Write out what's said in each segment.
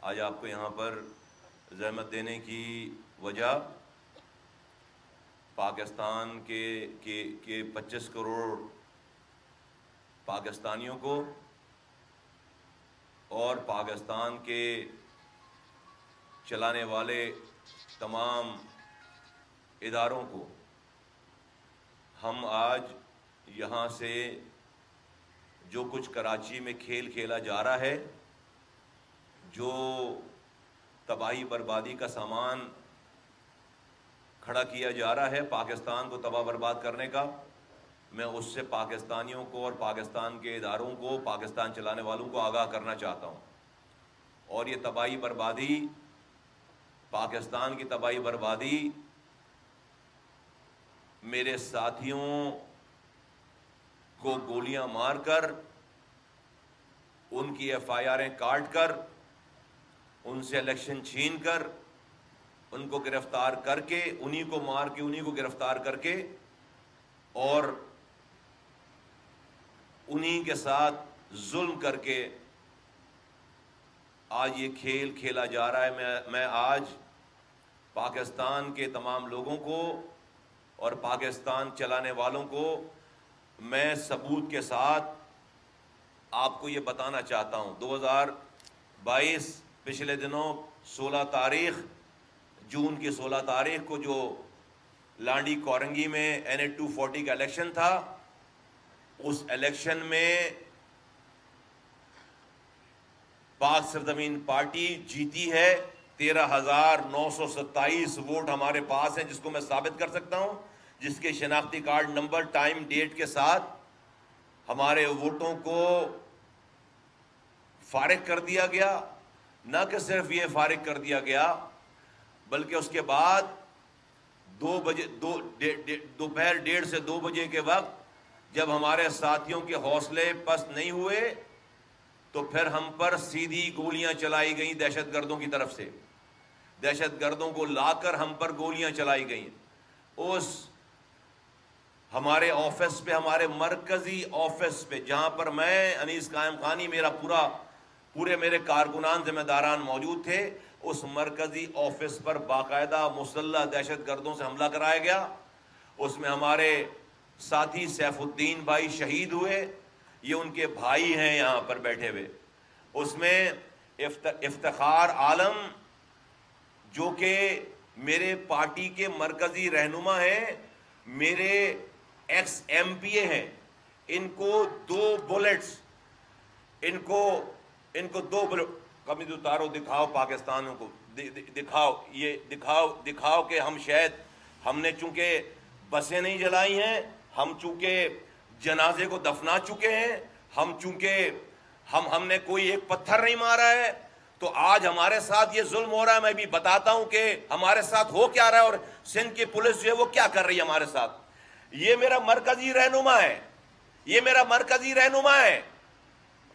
آج آپ کو یہاں پر زحمت دینے کی وجہ پاکستان کے 25 کروڑ پاکستانیوں کو اور پاکستان کے چلانے والے تمام اداروں کو ہم آج یہاں سے جو کچھ کراچی میں کھیل کھیلا جا رہا ہے، جو تباہی بربادی کا سامان کھڑا کیا جا رہا ہے پاکستان کو تباہ برباد کرنے کا، میں اس سے پاکستانیوں کو اور پاکستان کے اداروں کو، پاکستان چلانے والوں کو آگاہ کرنا چاہتا ہوں۔ اور یہ تباہی بربادی، پاکستان کی تباہی بربادی میرے ساتھیوں کو گولیاں مار کر، ان کی FIRیں کاٹ کر، ان سے الیکشن چھین کر، ان کو گرفتار کر کے، انہی کو مار کے، انہی کو گرفتار کر کے اور انہی کے ساتھ ظلم کر کے آج یہ کھیل کھیلا جا رہا ہے۔ میں آج پاکستان کے تمام لوگوں کو اور پاکستان چلانے والوں کو میں ثبوت کے ساتھ آپ کو یہ بتانا چاہتا ہوں۔ 2022 پچھلے دنوں 16 تاریخ جون کی 16 تاریخ کو جو لانڈی کورنگی میں NH 240 کا الیکشن تھا، اس الیکشن میں پاک سرزمین پارٹی جیتی ہے۔ 13,927 ووٹ ہمارے پاس ہیں، جس کو میں ثابت کر سکتا ہوں، جس کے شناختی کارڈ نمبر، ٹائم، ڈیٹ کے ساتھ ہمارے ووٹوں کو فارغ کر دیا گیا۔ نہ کہ صرف یہ فارغ کر دیا گیا، بلکہ اس کے بعد دوپہر 1:30 سے 2 بجے کے وقت جب ہمارے ساتھیوں کے حوصلے پست نہیں ہوئے تو پھر ہم پر سیدھی گولیاں چلائی گئیں دہشت گردوں کی طرف سے۔ دہشت گردوں کو لا کر ہم پر گولیاں چلائی گئیں۔ اس ہمارے آفس پہ، ہمارے مرکزی آفس پہ، جہاں پر میں، انیس قائم خانی، پورے میرے کارکنان، ذمہ داران موجود تھے، اس مرکزی آفس پر باقاعدہ مسلح دہشت گردوں سے حملہ کرایا گیا۔ اس میں ہمارے ساتھی سیف الدین بھائی شہید ہوئے، یہ ان کے بھائی ہیں یہاں پر بیٹھے ہوئے۔ اس میں افتخار عالم، جو کہ میرے پارٹی کے مرکزی رہنما ہیں، میرے ایکس MPA ہیں، ان کو 2 بلٹس، ان کو 2 بلٹ، کمی تو اتارو، دکھاؤ پاکستانوں کو، دکھاؤ کہ ہم نے چونکہ بسیں نہیں جلائی ہیں، ہم چونکہ جنازے کو دفنا چکے ہیں، ہم نے کوئی ایک پتھر نہیں مارا ہے، تو آج ہمارے ساتھ یہ ظلم ہو رہا ہے۔ میں بھی بتاتا ہوں کہ ہمارے ساتھ ہو کیا رہا ہے اور سندھ کی پولیس جو ہے وہ کیا کر رہی ہے ہمارے ساتھ۔ یہ میرا مرکزی رہنما ہے،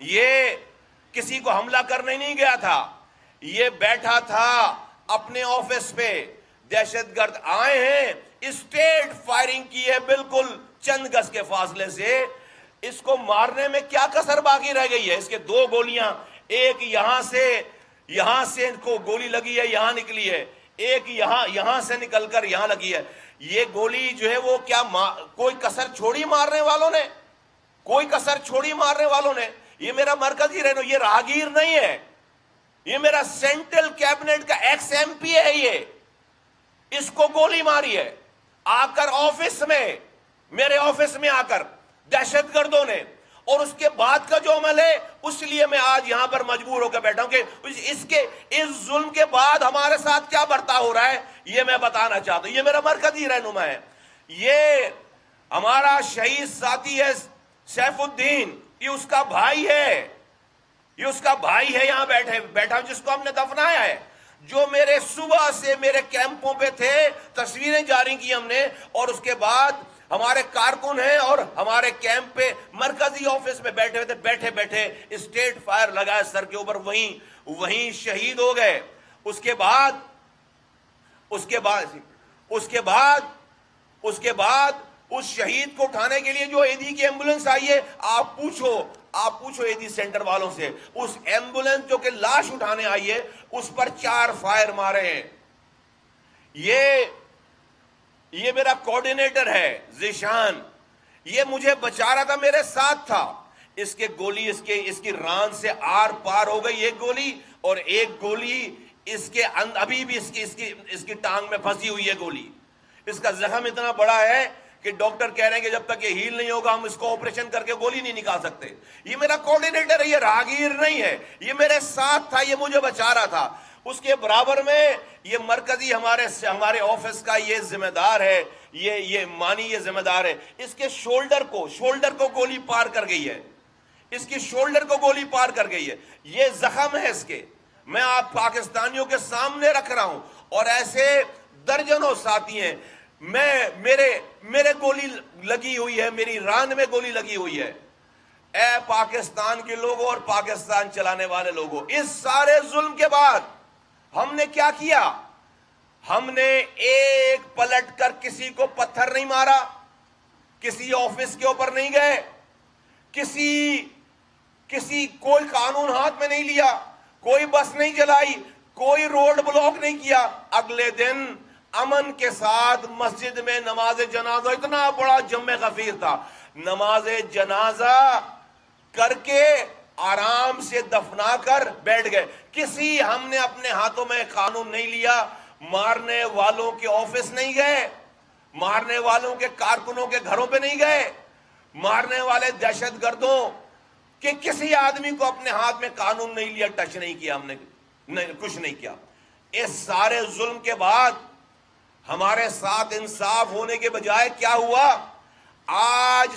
یہ کسی کو حملہ کرنے نہیں گیا تھا، یہ بیٹھا تھا اپنے آفس پہ۔ دہشت گرد آئے ہیں، اسٹیٹ فائرنگ کی ہے بالکل چند گز کے فاصلے سے۔ اس کو مارنے میں کیا کسر باقی رہ گئی ہے؟ اس کے 2 گولیاں، ایک یہاں سے ان کو گولی لگی ہے، یہاں نکلی ہے، ایک یہاں سے نکل کر یہاں لگی ہے۔ یہ گولی جو ہے وہ کیا کوئی کسر چھوڑی مارنے والوں نے؟ یہ میرا مرکزی رہنما، یہ راہگیر نہیں ہے، یہ میرا سینٹرل کیبنٹ کا ایکس MPA ہے۔ یہ اس کو گولی ماری ہے آ کر آفس میں، میرے آفس میں آ کر دہشت گردوں نے۔ اور اس کے بعد کا جو عمل ہے، اس لیے میں آج یہاں پر مجبور ہو کر بیٹھا ہوں کہ اس ظلم کے بعد ہمارے ساتھ کیا برتاؤ ہو رہا ہے، یہ میں بتانا چاہتا ہوں۔ یہ میرا مرکزی رہنما ہے، یہ ہمارا شہید ساتھی ہے سیف الدین، یہ اس کا بھائی ہے، یہاں بیٹھا جس کو ہم نے دفنایا ہے، جو میرے صبح سے میرے کیمپوں پہ تھے، تصویریں جاری کی ہم نے، اور اس کے بعد ہمارے کارکن ہیں اور ہمارے کیمپ پہ مرکزی آفس میں بیٹھے ہوئے تھے، بیٹھے اسٹیٹ فائر لگائے سر کے اوپر، وہیں شہید ہو گئے۔ اس کے بعد اس شہید کو اٹھانے کے لیے جو ایدی کی ایمبولنس آئی ہے، آپ پوچھو ایدی سینٹر والوں سے، اس ایمبولنس جو کہ لاش اٹھانے آئی ہے اس پر 4 فائر مارے ہیں۔ یہ میرا کوارڈینیٹر ہے ذیشان، یہ مجھے بچا رہا تھا، میرے ساتھ تھا۔ اس کے گولی اس کی ران سے آر پار ہو گئی ایک گولی، اور ایک گولی اس کے ابھی بھی اس کی ٹانگ میں پھنسی ہوئی ہے گولی۔ اس کا زخم اتنا بڑا ہے کہ ڈاکٹر کہہ رہے ہیں کہ جب تک یہ ہیل نہیں ہوگا ہم اس کو آپریشن کر کے گولی نہیں نکال سکتے۔ یہ میرا کوارڈینیٹر ہے، یہ راہگیر نہیں ہے، یہ میرے ساتھ تھا، یہ مجھے بچا رہا تھا۔ اس کے برابر میں یہ مرکزی ہمارے آفس کا یہ ذمہ دار ہے، یہ مانی یہ ذمہ دار ہے، اس کے شولڈر کو گولی پار کر گئی ہے، اس کی شولڈر کو گولی پار کر گئی ہے، یہ زخم ہے اس کے۔ میں آپ پاکستانیوں کے سامنے رکھ رہا ہوں، اور ایسے درجنوں ساتھی ہیں۔ میرے گولی لگی ہوئی ہے، میری ران میں گولی لگی ہوئی ہے۔ اے پاکستان کے لوگوں اور پاکستان چلانے والے لوگوں، اس سارے ظلم کے بعد ہم نے کیا کیا؟ ہم نے ایک پلٹ کر کسی کو پتھر نہیں مارا، کسی آفس کے اوپر نہیں گئے، کوئی قانون ہاتھ میں نہیں لیا، کوئی بس نہیں جلائی، کوئی روڈ بلاک نہیں کیا۔ اگلے دن امن کے ساتھ مسجد میں نماز جنازہ، اتنا بڑا جمع غفیر تھا، نماز جنازہ کر کے آرام سے دفنا کر بیٹھ گئے۔ ہم نے اپنے ہاتھوں میں قانون نہیں لیا، مارنے والوں کے آفس نہیں گئے، مارنے والوں کے کارکنوں کے گھروں پہ نہیں گئے، مارنے والے دہشت گردوں کہ کسی آدمی کو اپنے ہاتھ میں قانون نہیں لیا، ٹچ نہیں کیا، ہم نے کچھ نہیں کیا۔ اس سارے ظلم کے بعد ہمارے ساتھ انصاف ہونے کے بجائے کیا ہوا؟ آج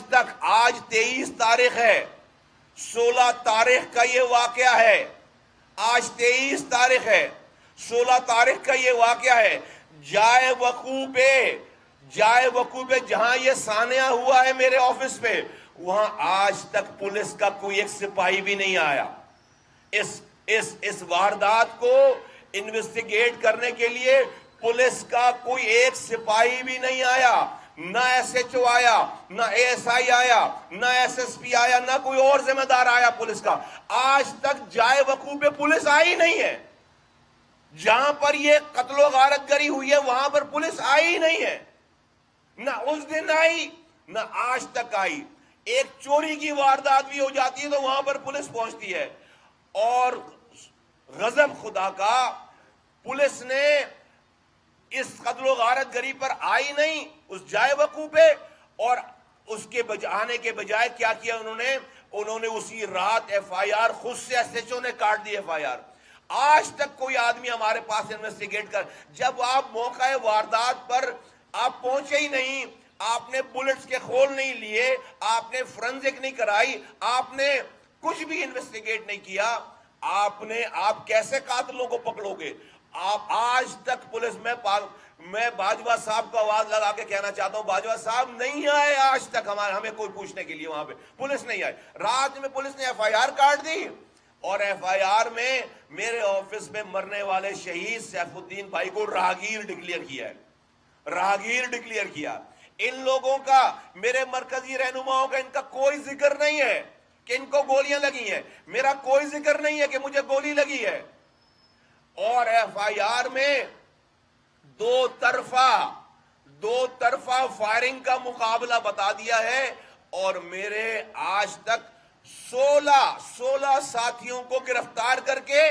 23 تاریخ ہے، 16 تاریخ کا یہ واقعہ ہے، آج 23 تاریخ ہے، 16 تاریخ کا یہ واقعہ ہے۔ جائے وقوع پہ جہاں یہ سانحہ ہوا ہے میرے آفس پہ، وہاں آج تک پولیس کا کوئی ایک سپاہی بھی نہیں آیا۔ اس واردات کو انویسٹیگیٹ کرنے کے لیے پولیس کا کوئی ایک سپاہی بھی نہیں آیا، نہ ایس ایچ او آیا، نہ اے ایس آئی آیا، نہ ایس ایس پی آیا، نہ کوئی اور ذمہ دار آیا پولیس کا۔ آج تک جائے وقوع پہ پولیس آئی نہیں ہے، جہاں پر یہ قتل و غارت گری ہوئی ہے وہاں پر پولیس آئی نہیں ہے، نہ اس دن آئی نہ آج تک آئی۔ ایک چوری کی واردات بھی ہو جاتی ہے تو وہاں پر پولیس پہنچتی ہے، اور غضب خدا کا پولیس نے اس قتل و غارت گری پر آئی نہیں، اس جائے وقوع پہ، اور اس کے آنے کے بجائے کیا کیا انہوں نے اسی رات ایف آئی آر خود سے ایس ایچ او نے کاٹ دی ایف آئی آر۔ آج تک کوئی آدمی ہمارے پاس انویسٹیگیٹ کر، جب آپ موقع واردات پر آپ پہنچے ہی نہیں، آپ نے بلٹس کے خول نہیں لیے، آپ نے فرنزک نہیں کرائی، آپ نے کچھ بھی انویسٹیگیٹ نہیں کیا، آپ کیسے قاتلوں کو پکڑو گے؟ آپ آج تک پولیس میں باجوہ صاحب کو آواز لگا کے کہنا چاہتا ہوں، باجوہ صاحب نہیں آئے آج تک ہمیں کوئی پوچھنے کے لیے، وہاں پہ پولیس نہیں آئی۔ رات میں پولیس نے ایف آئی آر کاٹ دی، اور ایف آئی آر میں میرے آفس میں مرنے والے شہید سیف الدین بھائی کو راہگیر ڈکلیئر کیا ہے، راہگیر ڈکلیئر کیا۔ ان لوگوں کا، میرے مرکزی رہنماؤں کا، ان کا کوئی ذکر نہیں ہے کہ ان کو گولیاں لگی ہیں، میرا کوئی ذکر نہیں ہے کہ مجھے گولی لگی ہے۔ اور ایف آئی آر میں دو طرفہ فائرنگ کا مقابلہ بتا دیا ہے، اور میرے آج تک 16 ساتھیوں کو گرفتار کر کے،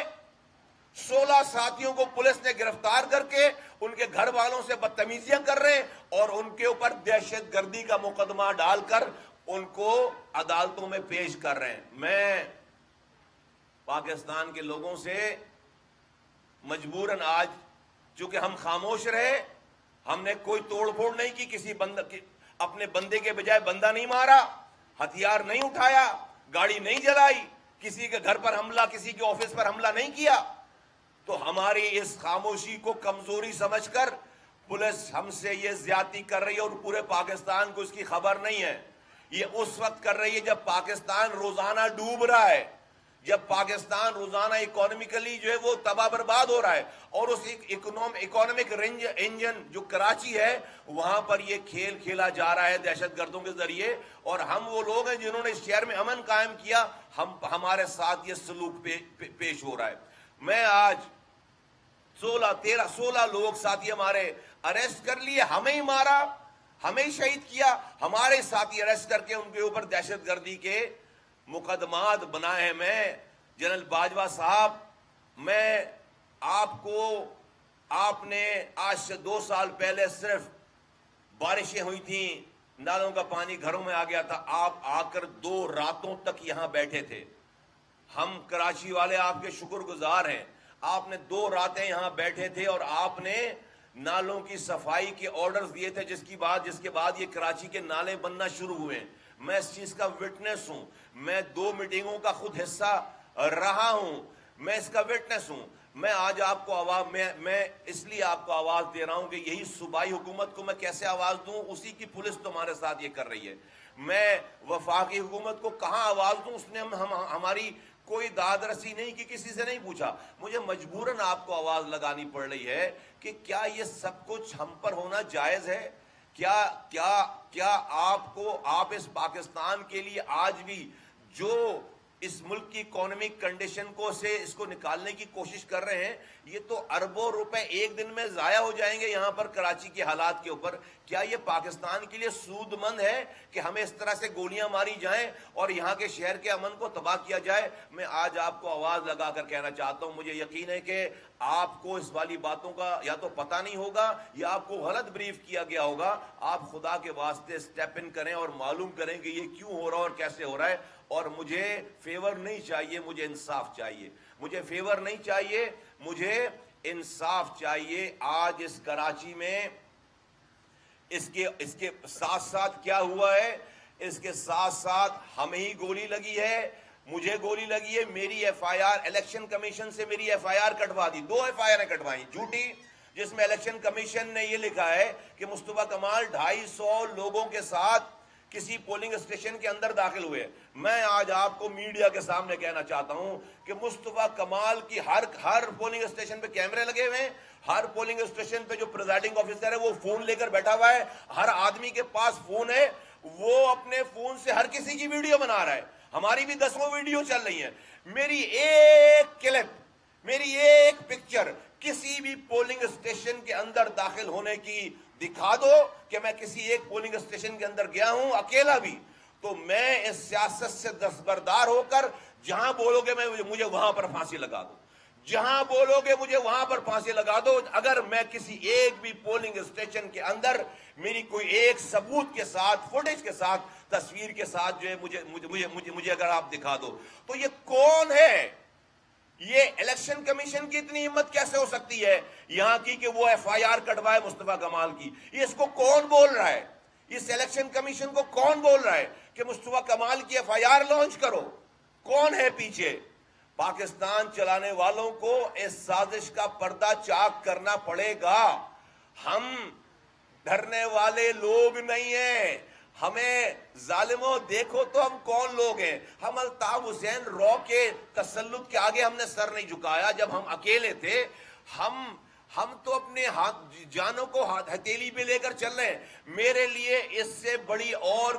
16 ساتھیوں کو پولیس نے گرفتار کر کے ان کے گھر والوں سے بدتمیزیاں کر رہے ہیں، اور ان کے اوپر دہشت گردی کا مقدمہ ڈال کر ان کو عدالتوں میں پیش کر رہے ہیں۔ میں پاکستان کے لوگوں سے مجبوراً آج، چونکہ ہم خاموش رہے، ہم نے کوئی توڑ پھوڑ نہیں کی، اپنے بندے کے بجائے بندہ نہیں مارا، ہتھیار نہیں اٹھایا، گاڑی نہیں جلائی، کسی کے گھر پر حملہ، کسی کے آفس پر حملہ نہیں کیا، تو ہماری اس خاموشی کو کمزوری سمجھ کر پولیس ہم سے یہ زیادتی کر رہی ہے، اور پورے پاکستان کو اس کی خبر نہیں ہے۔ یہ اس وقت کر رہی ہے جب پاکستان روزانہ ڈوب رہا ہے، جب پاکستان روزانہ اکانومیکلی جو ہے وہ تباہ برباد ہو رہا ہے، اور اس اکانومک انجن جو کراچی ہے وہاں پر یہ کھیل کھیلا جا رہا ہے دہشت گردوں کے ذریعے، اور ہم وہ لوگ ہیں جنہوں نے اس شہر میں امن قائم کیا، ہمارے ساتھ یہ سلوک پیش ہو رہا ہے۔ میں آج 16 لوگ ساتھی ہمارے اریسٹ کر لیے، ہمیں ہی مارا، ہمیں ہی شہید کیا، ہمارے ساتھی اریسٹ کر کے ان کے اوپر دہشت گردی کے مقدمات بنائے ہیں۔ میں جنرل باجوہ صاحب، میں آپ نے آج سے 2 سال پہلے صرف بارشیں ہوئی تھیں، نالوں کا پانی گھروں میں آ گیا تھا، آپ آ کر 2 راتوں تک یہاں بیٹھے تھے۔ ہم کراچی والے آپ کے شکر گزار ہیں، آپ نے 2 راتیں یہاں بیٹھے تھے اور آپ نے نالوں کی صفائی کے آرڈرز دیے تھے، جس کے بعد یہ کراچی کے نالے بننا شروع ہوئے ہیں۔ میں اس چیز کا وٹنس ہوں، میں 2 میٹنگوں کا خود حصہ رہا ہوں، میں اس کا وٹنس ہوں۔ میں آج آپ کو میں اس لیے آپ کو آواز دے رہا ہوں کہ یہی صوبائی حکومت کو میں کیسے آواز دوں، اسی کی پولیس تمہارے ساتھ یہ کر رہی ہے۔ میں وفاقی حکومت کو کہاں آواز دوں، اس نے ہماری کوئی داد رسی نہیں کی، کسی سے نہیں پوچھا۔ مجھے مجبوراً آپ کو آواز لگانی پڑ رہی ہے کہ کیا یہ سب کچھ ہم پر ہونا جائز ہے؟ کیا آپ اس پاکستان کے لیے آج بھی جو اس ملک کی اکانومک کنڈیشن اس کو نکالنے کی کوشش کر رہے ہیں، یہ تو اربوں روپے ایک دن میں ضائع ہو جائیں گے یہاں پر کراچی کے حالات کے اوپر۔ کیا یہ پاکستان کے لیے سود مند ہے کہ ہمیں اس طرح سے گولیاں ماری جائیں اور یہاں کے شہر کے امن کو تباہ کیا جائے؟ میں آج آپ کو آواز لگا کر کہنا چاہتا ہوں، مجھے یقین ہے کہ آپ کو اس والی باتوں کا یا تو پتہ نہیں ہوگا یا آپ کو غلط بریف کیا گیا ہوگا۔ آپ خدا کے واسطے اسٹیپ ان کریں اور معلوم کریں کہ یہ کیوں ہو رہا ہے اور کیسے ہو رہا ہے۔ اور مجھے فیور نہیں چاہیے، مجھے انصاف چاہیے۔ مجھے فیور نہیں چاہیے، مجھے انصاف چاہیے۔ آج اس کراچی میں اس کے ساتھ ساتھ کیا ہوا ہے؟ اس کے ساتھ ساتھ ہمیں ہی گولی لگی ہے، مجھے گولی لگی ہے، میری F I R election commission سے میری ایف آئی آر کٹوا دی، 2 ایف آئی آر کٹوائیں جھوٹی، جس میں الیکشن کمیشن نے یہ لکھا ہے کہ مصطفیٰ کمال 250 لوگوں کے ساتھ کسی پولنگ اسٹیشن کے اندر داخل ہوئے۔ میں آج آپ کو میڈیا کے سامنے کہنا چاہتا ہوں کہ مصطفیٰ کمال کی ہر پولنگ اسٹیشن پہ کیمرے لگے ہوئے ہیں، ہر پولنگ اسٹیشن پہ جو پریزائڈنگ آفیسر ہے وہ فون لے کر بیٹھا ہوا ہے، ہر آدمی کے پاس فون ہے، وہ اپنے فون سے ہر کسی کی ویڈیو بنا رہا ہے۔ ہماری بھی 10 ویڈیو چل رہی ہیں۔ میری ایک کلپ، میری ایک پکچر کسی بھی پولنگ اسٹیشن کے اندر داخل ہونے کی دکھا دو کہ میں کسی ایک پولنگ اسٹیشن کے اندر گیا ہوں اکیلا بھی، تو میں اس سیاست سے دستبردار ہو کر جہاں بولو گے مجھے وہاں پر پھانسی لگا دو، جہاں بولو گے مجھے وہاں پر پھانسی لگا دو۔ اگر میں کسی ایک بھی پولنگ اسٹیشن کے اندر میری کوئی ایک ثبوت کے ساتھ، فوٹیج کے ساتھ، تصویر کے ساتھ جو ہے مجھے اگر آپ دکھا دو، تو یہ کون ہے؟ یہ الیکشن کمیشن کی اتنی ہمت کیسے ہو سکتی ہے یہاں کی کہ وہ ایف آئی آر کٹوائے مصطفیٰ کمال کی؟ یہ اس کو کون بول رہا ہے؟ اس الیکشن کمیشن کو کون بول رہا ہے کہ مصطفیٰ کمال کی ایف آئی آر لانچ کرو؟ کون ہے پیچھے؟ پاکستان چلانے والوں کو اس سازش کا پردہ چاک کرنا پڑے گا۔ ہم ڈرنے والے لوگ نہیں ہیں۔ ہمیں ظالموں دیکھو تو ہم کون لوگ ہیں؟ ہم الطاف حسین رو کے تسلط کے آگے ہم نے سر نہیں جھکایا جب ہم اکیلے تھے۔ ہم تو اپنے جانوں کو ہتھیلی پہ لے کر چل رہے ہیں۔ میرے لیے اس سے بڑی اور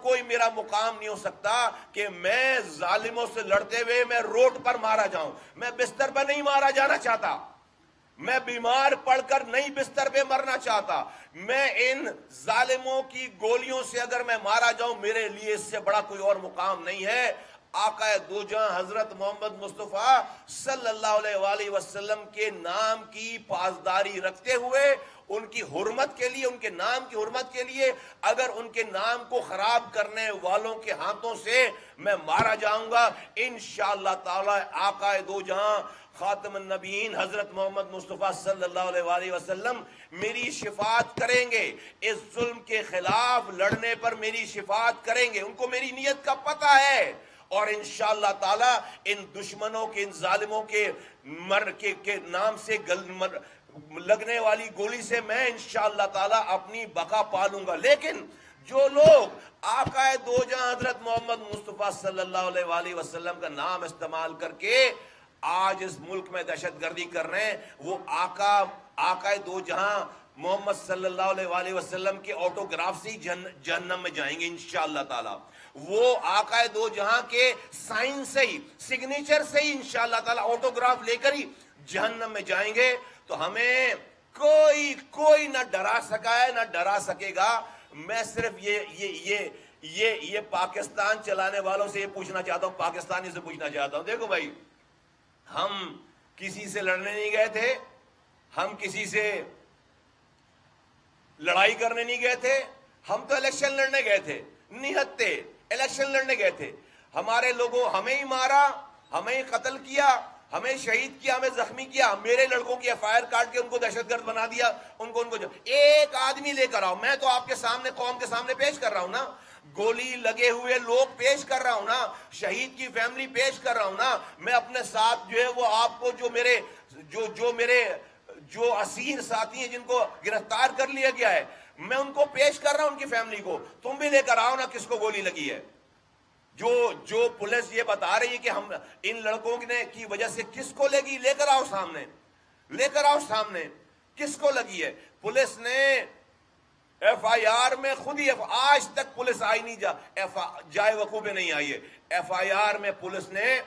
کوئی میرا مقام نہیں ہو سکتا کہ میں ظالموں سے لڑتے ہوئے میں روڈ پر مارا جاؤں۔ میں بستر پر نہیں مارا جانا چاہتا، میں بیمار پڑ کر نہیں بستر پہ مرنا چاہتا۔ میں ان ظالموں کی گولیوں سے اگر میں مارا جاؤں، میرے لیے اس سے بڑا کوئی اور مقام نہیں ہے۔ آقا دو جہاں حضرت محمد مصطفیٰ صلی اللہ علیہ وآلہ وسلم کے نام کی پاسداری رکھتے ہوئے، ان کی حرمت کے لیے، ان کے نام کی حرمت کے لیے اگر ان کے نام کو خراب کرنے والوں کے ہاتھوں سے میں مارا جاؤں گا، انشاءاللہ تعالی آقا دو جہاں خاتم النبیین حضرت محمد مصطفیٰ صلی اللہ علیہ وآلہ وسلم میری شفاعت کریں گے۔ اس ظلم کے خلاف لڑنے پر میری شفاعت کریں گے، ان کو میری نیت کا پتہ ہے، اور انشاءاللہ تعالی ان دشمنوں کے، ان ظالموں کے نام سے لگنے والی گولی سے میں انشاءاللہ تعالی اپنی بقا پالوں گا۔ لیکن جو لوگ آقائے دو جہاں حضرت محمد مصطفیٰ صلی اللہ علیہ وآلہ وسلم کا نام استعمال کر کے آج اس ملک میں دہشت گردی کر رہے ہیں، وہ آقائے دو جہاں محمد صلی اللہ علیہ وآلہ وسلم کے آٹوگراف سے ہی جہنم میں جائیں گے انشاءاللہ تعالی. وہ آقائے دو جہاں کے سائن سے ہی، سگنیچر سے ہی انشاءاللہ تعالی آٹوگراف لے کر ہی جہنم میں جائیں گے. تو ہمیں کوئی نہ ڈرا سکا ہے نہ ڈرا سکے گا. میں صرف یہ پاکستان چلانے والوں سے یہ پوچھنا چاہتا ہوں، پاکستانی سے پوچھنا چاہتا ہوں، دیکھو بھائی، ہم کسی سے لڑنے نہیں گئے تھے، ہم کسی سے لڑائی کرنے نہیں گئے تھے، ہم تو الیکشن لڑنے گئے تھے، نہتے الیکشن لڑنے گئے تھے. ہمارے لوگوں ہمیں ہی مارا، ہمیں ہی قتل کیا، ہمیں شہید کیا، ہمیں زخمی کیا، میرے لڑکوں کی ایف آئی آر کاٹ کے ان کو دہشت گرد بنا دیا. ان کو ایک آدمی لے کر آؤ. میں تو آپ کے سامنے، قوم کے سامنے پیش کر رہا ہوں نا، گولی لگے ہوئے لوگ پیش کر رہا ہوں نا، شہید کی فیملی پیش کر رہا ہوں نا. میں اپنے ساتھ جو ہے وہ آپ کو جو اسیر ساتھی ہیں جن کو گرفتار کر لیا گیا ہے، میں ان کو پیش کر رہا ہوں، ان کی فیملی کو. تم بھی لے کر آؤ نا کس کو گولی لگی ہے. جو پولیس یہ بتا رہی ہے کہ ہم ان لڑکوں کی وجہ سے کس کو لگی، لے کر آؤ سامنے، لے کر آؤ سامنے کس کو لگی ہے. پولیس نے ایف آئی آر میں خود ہی آج تک پولیس آئی نہیں جائے وقوع میں نہیں آئی ہے. ایف آئی آر میں پولیس نے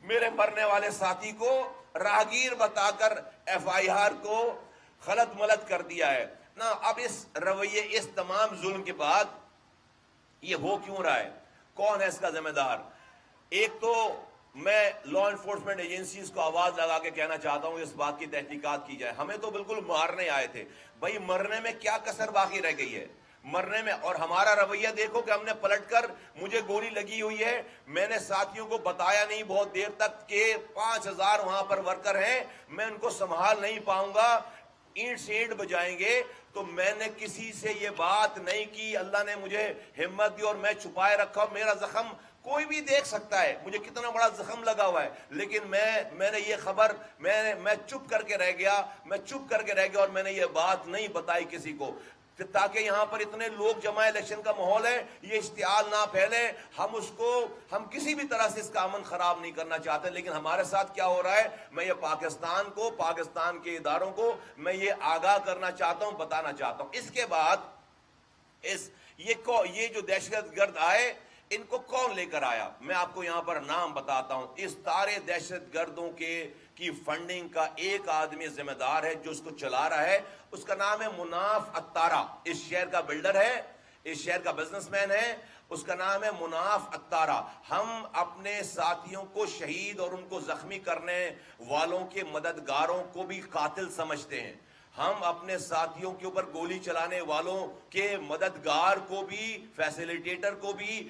میرے مرنے والے ساتھی کو راہگیر بتا کر ایف آئی آر کو غلط ملت کر دیا ہے نا. اب اس رویے، اس تمام ظلم کے بعد یہ ہو کیوں رہا ہے؟ کون ہے اس کا ذمہ دار؟ ایک تو میں لا انفورسمنٹ ایجنسیز کو آواز لگا کے کہنا چاہتا ہوں اس بات کی تحقیقات کی جائے. ہمیں تو بالکل مارنے آئے تھے بھائی، مرنے میں کیا کسر باقی رہ گئی ہے مرنے میں؟ اور ہمارا رویہ دیکھو کہ ہم نے پلٹ کر، مجھے گولی لگی ہوئی ہے، میں نے ساتھیوں کو بتایا نہیں بہت دیر تک کہ 5000 وہاں پر ورکر ہیں، میں ان کو سنبھال نہیں پاؤں گا، اینٹ سے اینٹ بجائیں گے. تو میں نے کسی سے یہ بات نہیں کی. اللہ نے مجھے ہمت دی اور میں چھپائے رکھا. میرا زخم کوئی بھی دیکھ سکتا ہے، مجھے کتنا بڑا زخم لگا ہوا ہے، لیکن میں نے یہ خبر، میں چپ کر کے رہ گیا، اور میں نے یہ بات نہیں بتائی کسی کو، تاکہ یہاں پر اتنے لوگ جمع، الیکشن کا ماحول ہے، یہ اشتعال نہ پھیلے. ہم کسی بھی طرح سے اس کا امن خراب نہیں کرنا چاہتے. لیکن ہمارے ساتھ کیا ہو رہا ہے، میں یہ پاکستان کے اداروں کو میں یہ آگاہ کرنا چاہتا ہوں، بتانا چاہتا ہوں. اس کے بعد یہ جو دہشت گرد آئے، ان کو کون لے کر آیا؟ میں آپ کو یہاں پر نام بتاتا ہوں. اس سارے دہشت گردوں کی فنڈنگ کا ایک آدمی ذمہ دار ہے جو اس کو چلا رہا ہے. اس کا نام ہے مناف عطارہ. اس شہر کا بلڈر ہے، اس شہر کا بزنس مین ہے. اس کا نام ہے مناف عطارہ. ہم اپنے ساتھیوں کو شہید اور ان کو زخمی کرنے والوں کے مددگاروں کو بھی قاتل سمجھتے ہیں. ہم اپنے ساتھیوں کے اوپر گولی چلانے والوں کے مددگار کو بھی، فیسیلیٹیٹر کو بھی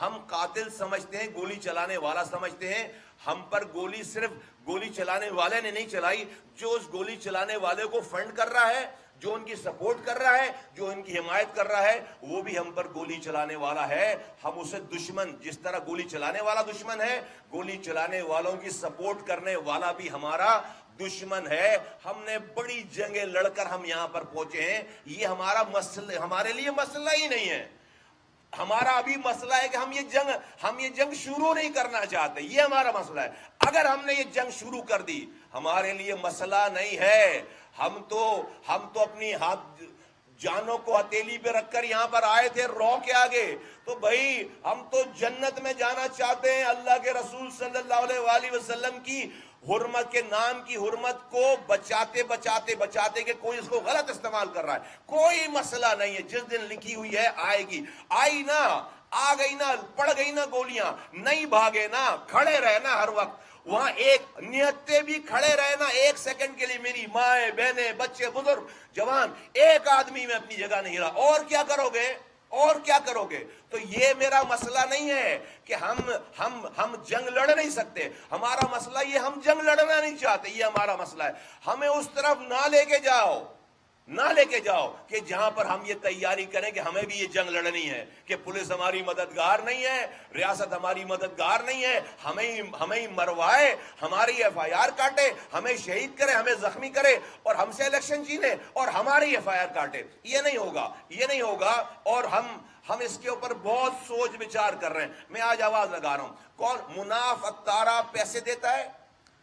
ہم قاتل سمجھتے ہیں، گولی چلانے والا سمجھتے ہیں. ہم پر گولی صرف گولی چلانے والے نے نہیں چلائی، جو اس گولی چلانے والے کو فنڈ کر رہا ہے، جو ان کی سپورٹ کر رہا ہے، جو ان کی حمایت کر رہا ہے، وہ بھی ہم پر گولی چلانے والا ہے. ہم اسے دشمن، جس طرح گولی چلانے والا دشمن ہے، گولی چلانے والوں کی سپورٹ کرنے والا بھی ہمارا دشمن ہے. ہم نے بڑی جنگیں لڑ کر ہم یہاں پر پہنچے ہیں. یہ ہمارے لیے مسئلہ ہی نہیں ہے. ہمارا ابھی مسئلہ ہے کہ ہم یہ جنگ شروع نہیں کرنا چاہتے. یہ ہمارا مسئلہ ہے. اگر ہم نے یہ جنگ شروع کر دی، ہمارے لیے مسئلہ نہیں ہے. ہم تو اپنی جانوں کو ہتھیلی پہ رکھ کر یہاں پر آئے تھے رو کے آگے. تو بھائی ہم تو جنت میں جانا چاہتے ہیں. اللہ کے رسول صلی اللہ علیہ وآلہ وسلم کی حرمت کے نام کی حرمت کو بچاتے کہ کوئی اس کو غلط استعمال کر رہا ہے. کوئی مسئلہ نہیں ہے. جس دن لکھی ہوئی ہے آئے گی، آئی نا، آ گئی نا، پڑ گئی نا گولیاں، نہیں بھاگے نا، کھڑے رہنا ہر وقت وہاں. ایک نہتے بھی کھڑے رہنا ایک سیکنڈ کے لیے. میری مائیں، بہنیں، بچے، بزرگ، جوان، ایک آدمی میں اپنی جگہ نہیں رہا. اور کیا کرو گے؟ تو یہ میرا مسئلہ نہیں ہے کہ ہم جنگ لڑ نہیں سکتے. ہمارا مسئلہ یہ، ہم جنگ لڑنا نہیں چاہتے. یہ ہمارا مسئلہ ہے. ہمیں اس طرف نہ لے کے جاؤ، نہ لے کے جاؤ کہ جہاں پر ہم یہ تیاری کریں کہ ہمیں بھی یہ جنگ لڑنی ہے کہ پولیس ہماری مددگار نہیں ہے, ریاست ہماری مددگار نہیں ہے, ہمیں مروائے, ہماری ایف آئی آر کاٹے, ہمیں شہید کرے, ہمیں زخمی کرے اور ہم سے الیکشن چھینے اور ہماری ایف آئی آر کاٹے. یہ نہیں ہوگا, یہ نہیں ہوگا. اور ہم اس کے اوپر بہت سوچ بچار کر رہے ہیں. میں آج آواز لگا رہا ہوں, کون مناف اتارا پیسے دیتا ہے؟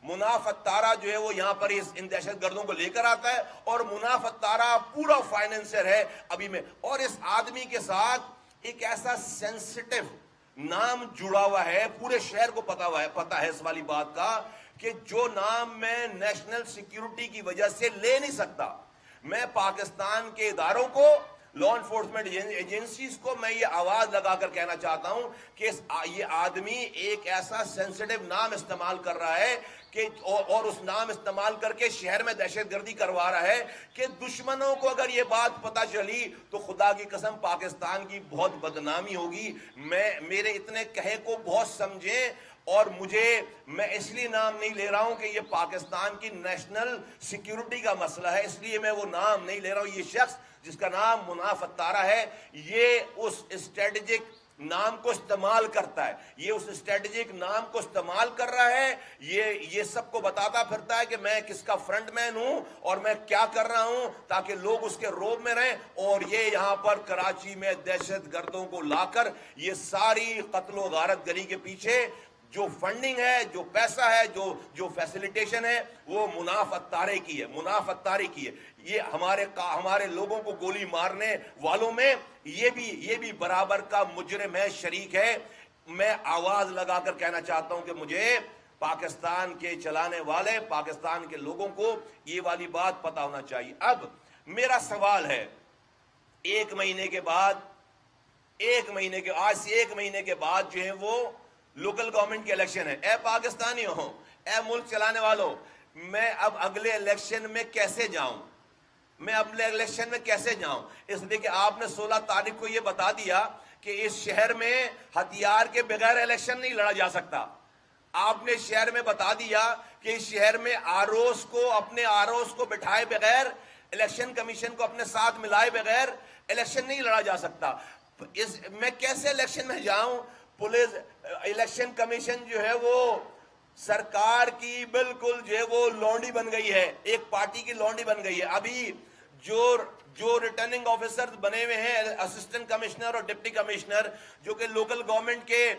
مناف اتارا جو ہے وہ یہاں پر ان دہشت گردوں کو لے کر آتا ہے اور مناف اتارا پورا فائنینسر ہے ابھی میں. اور اس آدمی کے ساتھ ایک ایسا سینسٹیو نام جڑا ہوا ہے, پورے شہر کو پتا ہے اس والی بات کا, کہ جو نام میں نیشنل سیکیورٹی کی وجہ سے لے نہیں سکتا. میں پاکستان کے اداروں کو, لا انفورسمنٹ ایجنسیز کو میں یہ آواز لگا کر کہنا چاہتا ہوں کہ یہ آدمی ایک ایسا سینسٹیو نام استعمال کر رہا ہے کہ اور اس نام استعمال کر کے شہر میں دہشت گردی کروا رہا ہے کہ دشمنوں کو اگر یہ بات پتہ چلی تو خدا کی قسم پاکستان کی بہت بدنامی ہوگی. میرے اتنے کہے کو بہت سمجھیں, اور میں اس لیے نام نہیں لے رہا ہوں کہ یہ پاکستان کی نیشنل سیکیورٹی کا مسئلہ ہے, اس لیے میں وہ نام نہیں لے رہا ہوں. یہ شخص جس کا نام مناف اتارا ہے, یہ اس اسٹریٹجک نام کو استعمال کرتا ہے, یہ اس اسٹریٹجک نام کو استعمال کر رہا ہے. یہ سب کو بتاتا پھرتا ہے کہ میں کس کا فرنٹ مین ہوں اور میں کیا کر رہا ہوں, تاکہ لوگ اس کے روب میں رہیں. اور یہ یہاں پر کراچی میں دہشت گردوں کو لا کر یہ ساری قتل و غارت گری کے پیچھے جو فنڈنگ ہے, جو پیسہ ہے, جو فیسیلیٹیشن ہے, وہ مناف اتارے کی ہے, مناف اتارے کی ہے. یہ ہمارے لوگوں کو گولی مارنے والوں میں یہ بھی برابر کا مجرم ہے, شریک ہے. میں آواز لگا کر کہنا چاہتا ہوں کہ مجھے پاکستان کے چلانے والے, پاکستان کے لوگوں کو یہ والی بات پتہ ہونا چاہیے. اب میرا سوال ہے, آج سے ایک مہینے کے بعد جو ہے وہ لوکل گورنمنٹ کے الیکشن ہے. اے پاکستانیوں, اے ملک چلانے والوں, میں اب اگلے الیکشن میں کیسے جاؤں؟ اس لیے کہ آپ نے 16 تاریخ کو یہ بتا دیا کہ اس شہر میں ہتھیار کے بغیر الیکشن نہیں لڑا جا سکتا. آپ نے شہر میں بتا دیا کہ اس شہر میں اپنے آروز کو بٹھائے بغیر, الیکشن کمیشن کو اپنے ساتھ ملائے بغیر الیکشن نہیں لڑا جا سکتا. میں کیسے الیکشن میں جاؤں؟ پولیس الیکشن کمیشن جو ہے وہ سرکار کی بالکل جو ہے وہ لونڈی بن گئی ہے, ایک پارٹی کی لونڈی بن گئی ہے. ابھی جو ریٹرننگ آفیسر بنے ہوئے ہیں, اسسٹنٹ کمشنر اور ڈپٹی کمشنر, جو کہ لوکل گورنمنٹ کے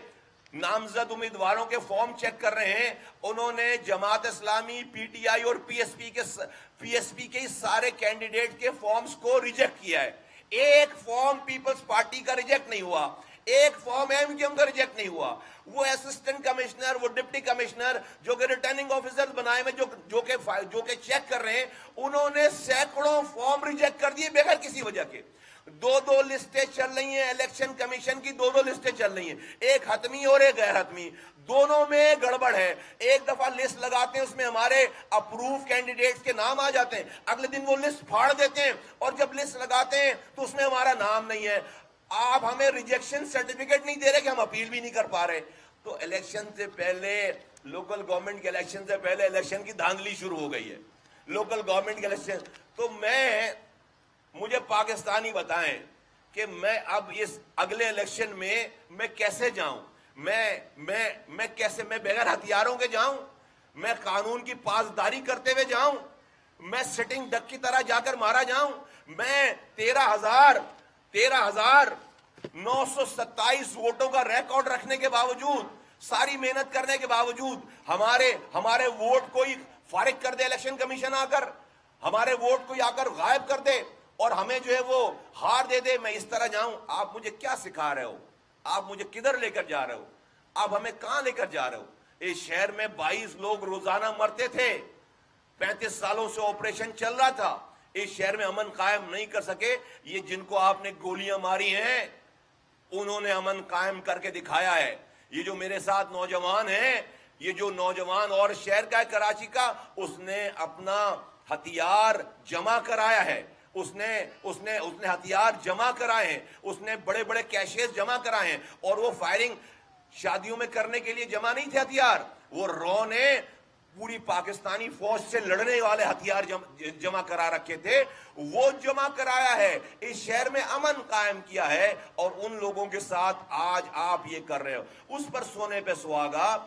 نامزد امیدواروں کے فارم چیک کر رہے ہیں, انہوں نے Jamaat Islami, P T I اور پی ایس پی کے سارے کینڈیڈیٹ کے فارمز کو ریجیکٹ کیا ہے. ایک فارم پیپلز پارٹی کا ریجیکٹ نہیں ہوا, ایک فارم ایم کیو ایم کا ریجیکٹ نہیں ہوا. وہ اسسٹنٹ کمشنر, وہ ڈپٹی کمشنر جو کہ ریٹرننگ آفیسر بنائے میں جو کہ چیک کر رہے ہیں, انہوں نے سینکڑوں فارم ریجیکٹ کر دیے بغیر کسی وجہ کے. دو لسٹیں چل رہی ہیں الیکشن کمیشن کی, دو لسٹیں چل رہی ہیں, ایک حتمی اور ایک غیر حتمی. دونوں میں گڑبڑ ہے. ایک دفعہ لسٹ لگاتے ہیں, اس میں ہمارے اپروو کینڈیڈیٹس کے نام آ جاتے ہیں, اگلے دن وہ لسٹ پھاڑ دیتے ہیں, اور جب لسٹ لگاتے ہیں تو اس میں ہمارا نام نہیں ہے. آپ ہمیں ریجیکشن سرٹیفکیٹ نہیں دے رہے کہ ہم اپیل بھی نہیں کر پا رہے. تو الیکشن سے پہلے, لوکل گورنمنٹ کے الیکشن سے پہلے الیکشن کی دھاندلی شروع ہو گئی ہے. لوکل گورنمنٹ کے الیکشن, تو مجھے پاکستانی بتائیں کہ میں اب اس اگلے الیکشن میں کیسے جاؤں؟ میں کیسے, میں بغیر ہتھیاروں کے جاؤں؟ میں قانون کی پاسداری کرتے ہوئے جاؤں؟ میں سٹنگ ڈک کی طرح جا کر مارا جاؤں؟ میں 13,927 ووٹوں کا ریکارڈ رکھنے کے باوجود, ساری محنت کرنے کے باوجود ہمارے ووٹ کوئی فارغ کر دے, الیکشن کمیشن آ کر ہمارے ووٹ کو آ کر غائب کر دے اور ہمیں جو ہے وہ ہار دے دے, میں اس طرح جاؤں؟ آپ مجھے کیا سکھا رہے ہو؟ آپ مجھے کدھر لے کر جا رہے ہو؟ آپ ہمیں کہاں لے کر جا رہے ہو؟ اس شہر میں 22 لوگ روزانہ مرتے تھے, 35 سالوں سے آپریشن چل رہا تھا, اس شہر میں امن قائم نہیں کر سکے. یہ جن کو آپ نے گولیاں ماری ہیں انہوں نے امن قائم کر کے دکھایا ہے. یہ جو میرے ساتھ نوجوان ہیں, یہ جو نوجوان اور شہر کا ہے کراچی کا, اس نے اپنا ہتھیار جمع کرایا ہے, اس نے ہتھیار جمع کرائے ہیں, اس نے بڑے بڑے کیشز جمع کرائے ہیں, اور وہ فائرنگ شادیوں میں کرنے کے لیے جمع نہیں تھے ہتھیار, وہ پوری پاکستانی فوج سے لڑنے والے ہتھیار جمع کرا رکھے تھے، وہ جمع کرایا ہے، اس شہر میں امن قائم کیا ہے، اور ان لوگوں کے ساتھ آج آپ یہ کر رہے ہو۔ اس پر سونے پہ سہاگا،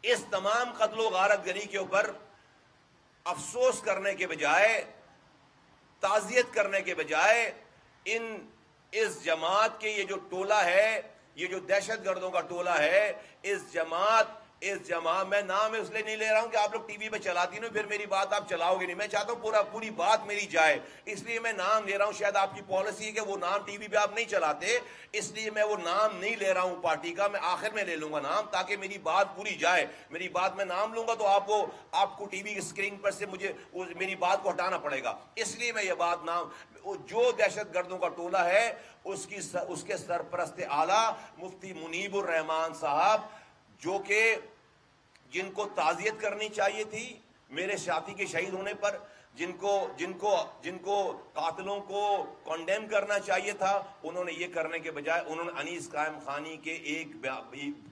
اس تمام قتل و غارت گری کے اوپر افسوس کرنے کے بجائے، تعزیت کرنے کے بجائے، اس جماعت کے یہ جو ٹولہ ہے، یہ جو دہشت گردوں کا ٹولہ ہے، اس جماعت میں نام اس لیے نہیں لے رہا ہوں کہ آپ لوگ ٹی وی پہ چلاتی نہیں پھر میری بات آپ چلاؤ گے نہیں، میں چاہتا ہوں پوری بات میری جائے، اس لیے میں نام لے رہا ہوں۔ شاید آپ کی پالیسی ہے کہ وہ نام ٹی وی پہ آپ نہیں چلاتے، اس لیے میں وہ نام نہیں لے رہا ہوں پارٹی کا، میں آخر میں لے لوں گا نام، تاکہ میری بات پوری جائے۔ میری بات میں نام لوں گا تو آپ کو ٹی وی کی اسکرین پر سے مجھے میری بات کو ہٹانا پڑے گا، اس لیے میں یہ بات نام، جو دہشت گردوں کا ٹولہ ہے اس کے سرپرست اعلیٰ مفتی منیب الرحمان صاحب، جو کہ جن کو تعزیت کرنی چاہیے تھی میرے ساتھی کے شہید ہونے پر، جن کو قاتلوں کو کنڈیم کرنا چاہیے تھا، انہوں نے یہ کرنے کے بجائے انہوں نے انیس قائم خانی کے ایک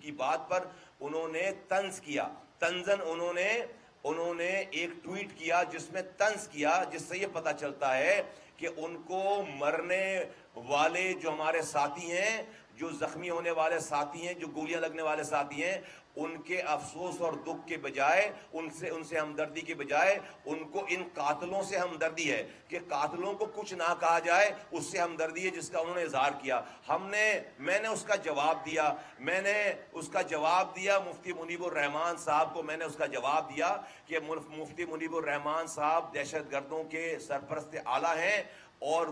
کی بات پر انہوں نے طنز کیا، طنزاً انہوں نے ایک ٹویٹ کیا جس میں طنز کیا، جس سے یہ پتہ چلتا ہے کہ ان کو مرنے والے جو ہمارے ساتھی ہیں، جو زخمی ہونے والے ساتھی ہیں، جو گولیاں لگنے والے ساتھی ہیں، ان کے افسوس اور دکھ کے بجائے، ان سے ہمدردی کے بجائے ان کو ان قاتلوں سے ہمدردی ہے کہ قاتلوں کو کچھ نہ کہا جائے، اس سے ہمدردی ہے جس کا انہوں نے اظہار کیا۔ میں نے اس کا جواب دیا مفتی منیب الرحمان صاحب کو، میں نے اس کا جواب دیا کہ مفتی منیب الرحمان صاحب دہشت گردوں کے سرپرست اعلیٰ ہیں، اور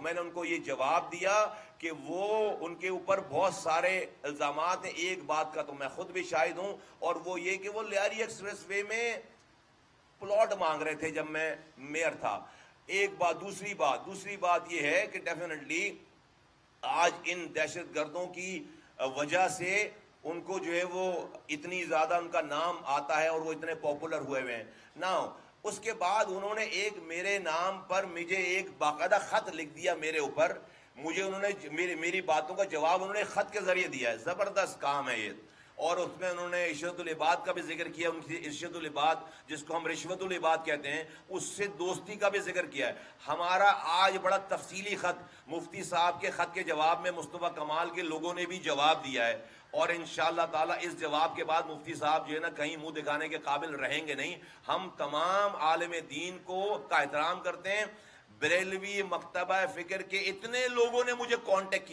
میں نے ان کو یہ جواب دیا کہ ان کے اوپر بہت سارے الزامات ہیں، ایک بات کا تو میں خود بھی شاہد ہوں، اور وہ یہ کہ وہ لیاری ایکسپریس وے میں پلاٹ مانگ رہے تھے جب میں میئر تھا۔ ایک بات، دوسری بات یہ ہے کہ ڈیفینیٹلی آج ان دہشت گردوں کی وجہ سے ان کو جو ہے وہ اتنی زیادہ ان کا نام آتا ہے اور وہ اتنے پاپولر ہوئے ہیں نا۔ اس کے بعد انہوں نے میرے نام پر مجھے ایک باقاعدہ خط لکھ دیا میرے اوپر، مجھے انہوں نے میری باتوں کا جواب انہوں نے خط کے ذریعے دیا ہے، زبردست کام ہے یہ۔ اور اس میں انہوں نے عشرت العباد کا بھی ذکر کیا، ان کی عشرت العباد جس کو ہم رشوت العباد کہتے ہیں، اس سے دوستی کا بھی ذکر کیا ہے۔ ہمارا آج بڑا تفصیلی خط مفتی صاحب کے خط کے جواب میں مصطفیٰ کمال کے لوگوں نے بھی جواب دیا ہے، اور انشاءاللہ تعالیٰ اس جواب کے بعد مفتی صاحب جو ہے نا کہیں منہ دکھانے کے قابل رہیں گے نہیں۔ ہم تمام عالم دین کا احترام کرتے ہیں، بریلوی مکتبہ فکر کے اتنے لوگوں نے مجھے کانٹیکٹ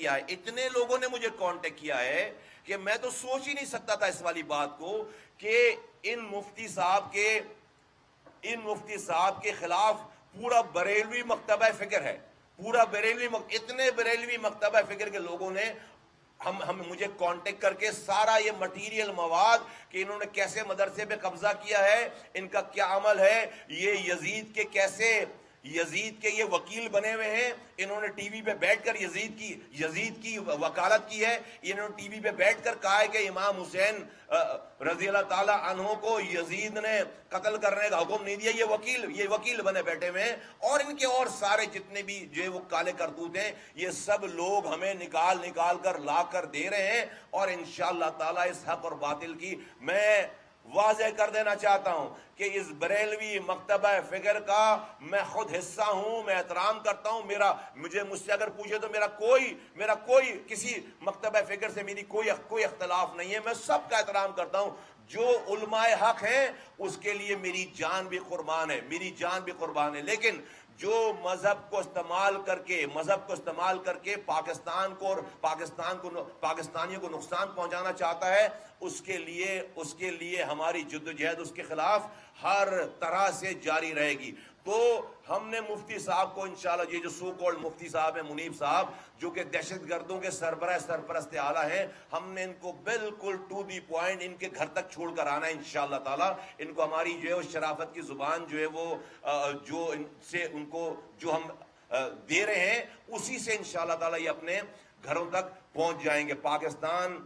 کیا ہے کہ میں تو سوچ ہی نہیں سکتا تھا اس والی بات کو کہ ان مفتی صاحب کے خلاف پورا بریلوی مکتبہ فکر ہے، اتنے بریلوی مکتبہ فکر کے لوگوں نے مجھے کانٹیکٹ کر کے سارا یہ مٹیریل مواد کہ انہوں نے کیسے مدرسے پہ قبضہ کیا ہے، ان کا کیا عمل ہے، یہ یزید کے یہ وکیل بنے ہوئے ہیں، انہوں نے ٹی وی پہ بیٹھ کر یزید کی وکالت کی ہے، انہوں نے ٹی وی پہ بیٹھ کر کہا ہے کہ امام حسین رضی اللہ تعالیٰ عنہ کو یزید نے قتل کرنے کا حکم نہیں دیا، یہ وکیل بنے بیٹھے ہوئے ہیں، اور ان کے اور سارے جتنے بھی جو وہ کالے کرتوت ہیں، یہ سب لوگ ہمیں نکال کر لا کر دے رہے ہیں۔ اور انشاءاللہ تعالیٰ اس حق اور باطل کی میں واضح کر دینا چاہتا ہوں کہ اس بریلوی مکتبہ فکر کا میں خود حصہ ہوں، میں احترام کرتا ہوں، مجھ سے اگر پوچھے تو میرا کوئی کسی مکتبہ فکر سے میری کوئی اختلاف نہیں ہے، میں سب کا احترام کرتا ہوں، جو علماء حق ہیں اس کے لیے میری جان بھی قربان ہے، لیکن جو مذہب کو استعمال کر کے پاکستان کو اور پاکستانیوں کو نقصان پہنچانا چاہتا ہے، اس کے لیے ہماری جدوجہد اس کے خلاف ہر طرح سے جاری رہے گی۔ تو ہم نے مفتی صاحب کو انشاءاللہ، یہ جو سو کالڈ مفتی صاحب ہیں منیب صاحب، جو کہ دہشت گردوں کے سرپرست اعلیٰ ہیں، ہم نے ان کو بالکل ٹو دی پوائنٹ ان کے گھر تک چھوڑ کر آنا ہے انشاءاللہ تعالیٰ۔ ان کو ہماری جو ہے شرافت کی زبان جو ہے وہ جو ہم دے رہے ہیں، اسی سے انشاءاللہ تعالیٰ یہ اپنے گھروں تک پہنچ جائیں گے۔ پاکستان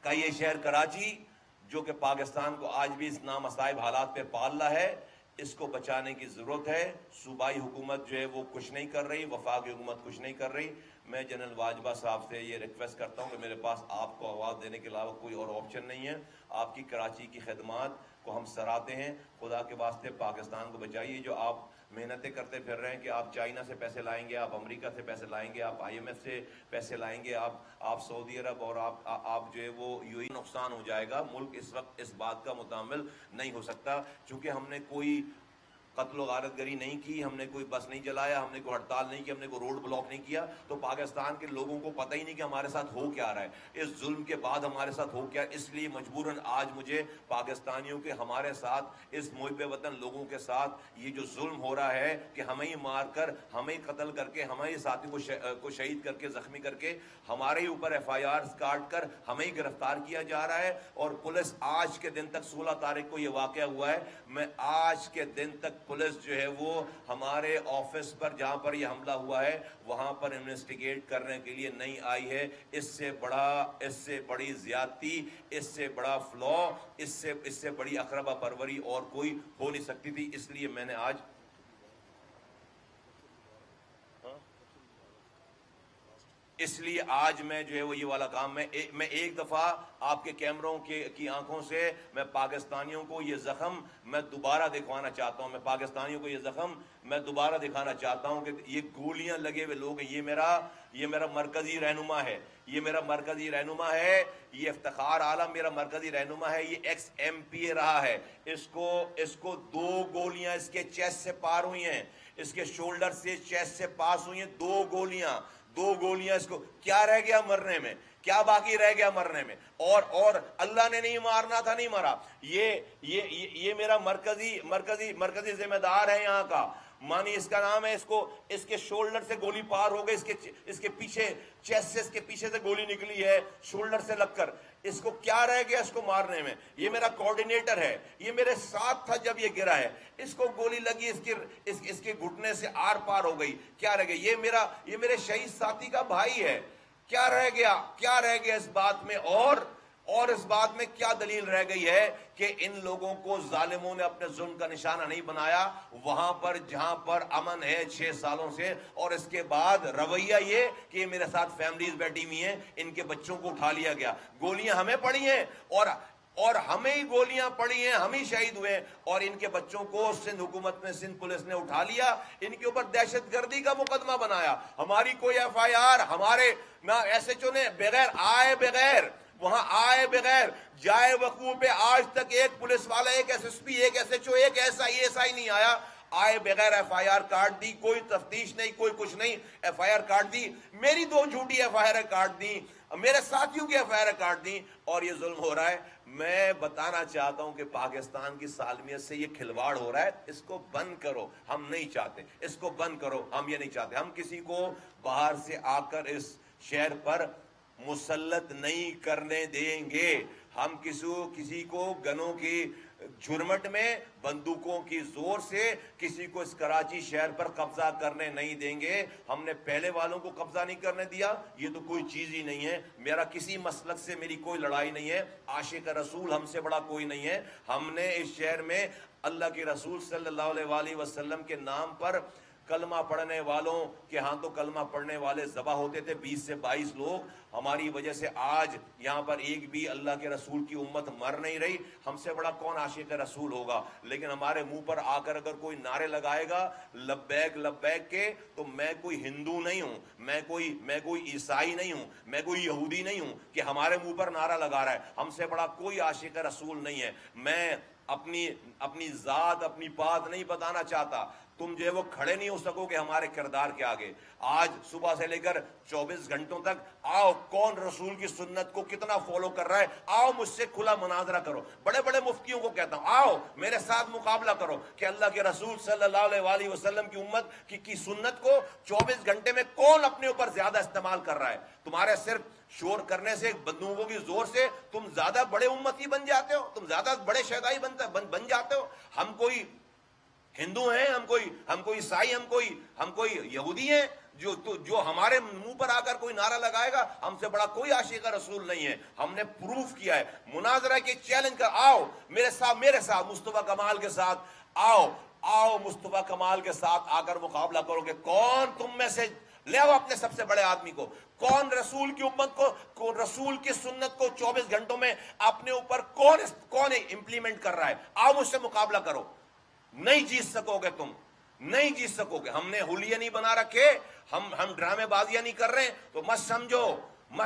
کا یہ شہر کراچی، جو کہ پاکستان کو آج بھی اس نامصائب حالات پہ پال رہا ہے، اس کو بچانے کی ضرورت ہے۔ صوبائی حکومت جو ہے وہ کچھ نہیں کر رہی، وفاقی حکومت کچھ نہیں کر رہی۔ میں جنرل واجبہ صاحب سے یہ ریکویسٹ کرتا ہوں کہ میرے پاس آپ کو آواز دینے کے علاوہ کوئی اور آپشن نہیں ہے. آپ کی کراچی کی خدمات کو ہم سراہتے ہیں. خدا کے واسطے پاکستان کو بچائیے. جو آپ محنتیں کرتے پھر رہے ہیں کہ آپ چائنا سے پیسے لائیں گے, آپ امریکہ سے پیسے لائیں گے, آپ IMF سے پیسے لائیں گے, آپ سعودی عرب اور آپ جو ہے وہ UAE, نقصان ہو جائے گا. ملک اس وقت اس بات کا متحمل نہیں ہو سکتا, چونکہ ہم نے کوئی قتل و غارت گری نہیں کی, ہم نے کوئی بس نہیں چلایا, ہم نے کوئی ہڑتال نہیں کی, ہم نے کوئی روڈ بلاک نہیں کیا. تو پاکستان کے لوگوں کو پتہ ہی نہیں کہ ہمارے ساتھ ہو کیا رہا ہے, اس ظلم کے بعد ہمارے ساتھ ہو کیا. اس لیے مجبوراً آج مجھے پاکستانیوں کے ہمارے ساتھ اس محب وطن لوگوں کے ساتھ یہ جو ظلم ہو رہا ہے کہ ہمیں ہی مار کر, ہمیں ہی قتل کر کے, ہمیں ہی ساتھی کو شہید کر کے, زخمی کر کے, ہمارے ہی اوپر FIRs کاٹ کر ہمیں ہی گرفتار کیا جا رہا ہے. اور پولیس آج کے دن تک 16 تاریخ کو یہ واقعہ ہوا ہے, میں آج کے دن تک پولیس جو ہے وہ ہمارے آفس پر جہاں پر یہ حملہ ہوا ہے وہاں پر انویسٹیگیٹ کرنے کے لیے نہیں آئی ہے. اس سے بڑی زیادتی, اس سے بڑا فلا, اس سے بڑی اقربا پروری اور کوئی ہو نہیں سکتی تھی. اس لیے آج میں جو ہے وہ یہ والا کام میں ایک دفعہ آپ کے کیمروں کی آنکھوں سے میں پاکستانیوں کو یہ زخم میں دوبارہ دکھوانا چاہتا ہوں. میں پاکستانیوں کو یہ زخم میں دوبارہ دکھانا چاہتا ہوں کہ یہ گولیاں لگے ہوئے لوگ ہیں. یہ میرا مرکزی رہنما ہے, یہ میرا مرکزی رہنما ہے, یہ افتخار عالم میرا مرکزی رہنما ہے. یہ ایکس MPA رہا ہے. اس کو 2 گولیاں اس کے چیسٹ سے پار ہوئی ہیں, اس کے شولڈر سے چیسٹ سے پاس ہوئی ہیں 2 گولیاں. اس کو کیا رہ گیا مرنے میں, کیا باقی رہ گیا مرنے میں؟ اور اللہ نے نہیں مارنا تھا, نہیں مارا. یہ میرا مرکزی ذمہ دار ہے یہاں کا, مانی اس کا نام ہے. اس کے شولڈر سے گولی پار ہو گئی, اس کے پیچھے چیسٹ سے, اس کے پیچھے سے گولی نکلی ہے شولڈر سے لگ کر. اس کو کیا رہ گیا اس کو مارنے میں؟ یہ میرا کوارڈینیٹر ہے, یہ میرے ساتھ تھا جب یہ گرا ہے. اس کو گولی لگی, اس کے گھٹنے سے آر پار ہو گئی. کیا رہ گیا؟ یہ میرے شہید ساتھی کا بھائی ہے. کیا رہ گیا اس بات میں؟ اور اس بات میں کیا دلیل رہ گئی ہے کہ ان لوگوں کو ظالموں نے اپنے ظلم کا نشانہ نہیں بنایا وہاں پر جہاں پر امن ہے 6 سالوں سے. اور اس کے بعد رویہ یہ کہ یہ میرے ساتھ فیملیز بیٹھی ہوئی ہیں, ان کے بچوں کو اٹھا لیا گیا. گولیاں ہمیں پڑی ہیں اور ہمیں ہی گولیاں پڑی ہیں, ہم ہی شہید ہوئے ہیں, اور ان کے بچوں کو سندھ حکومت نے, سندھ پولیس نے اٹھا لیا, ان کے اوپر دہشت گردی کا مقدمہ بنایا. ہماری کوئی FIR, ہمارے نہ SHO نے وہاں آئے بغیر جائے وقوع پہ آج تک ایک پولیس والا, ایک SSP, ایک SHO, ایک SI نہیں آیا. آئے بغیر FIR کاٹ دی, کوئی تفتیش نہیں, کوئی کچھ نہیں, FIR کاٹ دی. میری 2 جھوٹی FIR کاٹ دی, میرے ساتھیوں کی FIR کاٹ دی, اور یہ ظلم ہو رہا ہے. میں بتانا چاہتا ہوں کہ پاکستان کی سالمیت سے یہ کھلواڑ ہو رہا ہے. اس کو بند کرو, ہم نہیں چاہتے. اس کو بند کرو, ہم یہ نہیں چاہتے. ہم کسی کو باہر سے آ کر اس شہر پر مسلط نہیں کرنے دیں گے. ہم کسی کو گنوں کی جھرمٹ میں, بندوقوں کی زور سے کسی کو اس کراچی شہر پر قبضہ کرنے نہیں دیں گے. ہم نے پہلے والوں کو قبضہ نہیں کرنے دیا, یہ تو کوئی چیز ہی نہیں ہے. میرا کسی مسلک سے میری کوئی لڑائی نہیں ہے, عاشق رسول ہم سے بڑا کوئی نہیں ہے. ہم نے اس شہر میں اللہ کے رسول صلی اللہ علیہ وآلہ وسلم کے نام پر کلمہ پڑھنے والوں کے ہاں تو کلمہ پڑھنے والے ذبح ہوتے تھے 20 سے 22 لوگ. ہماری وجہ سے آج یہاں پر ایک بھی اللہ کے رسول کی امت مر نہیں رہی. ہم سے بڑا کون عاشق رسول ہوگا؟ لیکن ہمارے منہ پر آ کر اگر کوئی نعرے لگائے گا لبیک لبیک کے, تو میں کوئی ہندو نہیں ہوں, میں کوئی عیسائی نہیں ہوں, میں کوئی یہودی نہیں ہوں کہ ہمارے منہ پر نعرہ لگا رہا ہے. ہم سے بڑا کوئی عاشق رسول نہیں ہے. میں اپنی ذات, اپنی بات نہیں بتانا چاہتا. تم جو ہے وہ کھڑے نہیں ہو سکو گے ہمارے کردار کے آگے. آج صبح سے لے کر 24 گھنٹوں تک آؤ, کون رسول کی سنت کو کتنا فالو کر رہا ہے, آؤ مجھ سے کھلا مناظرہ کرو. بڑے بڑے مفتیوں کو کہتا ہوں, آؤ میرے ساتھ مقابلہ کرو کہ اللہ کے رسول صلی اللہ علیہ وآلہ وسلم کی امت کی سنت کو 24 گھنٹے میں کون اپنے اوپر زیادہ استعمال کر رہا ہے. تمہارے صرف شور کرنے سے, بندوقوں کی زور سے تم زیادہ بڑے امتی بن جاتے ہو, تم زیادہ بڑے شہدائی بن جاتے ہو. ہم کوئی ہندو ہیں, ہم کوئی عیسائی, ہم کوئی یہودی ہیں جو ہمارے منہ پر آ کر کوئی نعرہ لگائے گا؟ ہم سے بڑا کوئی عاشق رسول نہیں ہے. ہم نے پروف کیا ہے. مناظرہ کے چیلنج کر, آؤ میرے ساتھ مصطفیٰ کمال کے ساتھ آؤ مصطفیٰ کمال کے ساتھ آ کر مقابلہ کرو کہ کون تم میں سے لے آؤ اپنے سب سے بڑے آدمی کو. کون رسول کی امت کو رسول کی سنت کو 24 گھنٹوں میں اپنے اوپر کون امپلیمنٹ کر رہا ہے؟ آؤ مجھ سے مقابلہ کرو. نہیں جیت سکو گے تم، نہیں جیت سکو گے. ہم نے حلیے نہیں بنا رکھے، ہم ڈرامے بازیاں نہیں کر رہے. تو مت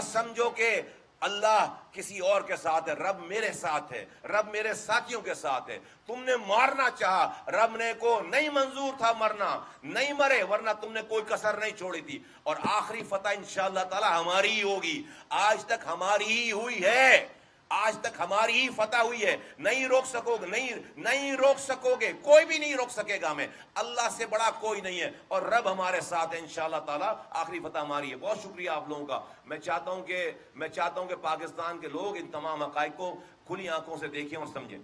سمجھو کہ اللہ کسی اور کے ساتھ ہے. رب میرے ساتھ ہے، رب میرے ساتھیوں کے ساتھ ہے. تم نے مارنا چاہا، رب نے کو نہیں منظور تھا مرنا، نہیں مرے، ورنہ تم نے کوئی کسر نہیں چھوڑی تھی. اور آخری فتح انشاءاللہ تعالی ہماری ہی ہوگی. آج تک ہماری ہی ہوئی ہے، آج تک ہماری ہی فتح ہوئی ہے. نہیں روک سکو گے، نہیں روک سکو گے، کوئی بھی نہیں روک سکے گا ہمیں. اللہ سے بڑا کوئی نہیں ہے، اور رب ہمارے ساتھ ہے انشاءاللہ تعالی. آخری فتح ہماری ہے. بہت شکریہ آپ لوگوں کا. میں چاہتا ہوں کہ پاکستان کے لوگ ان تمام حقائق کو کھلی آنکھوں سے دیکھیں اور سمجھیں.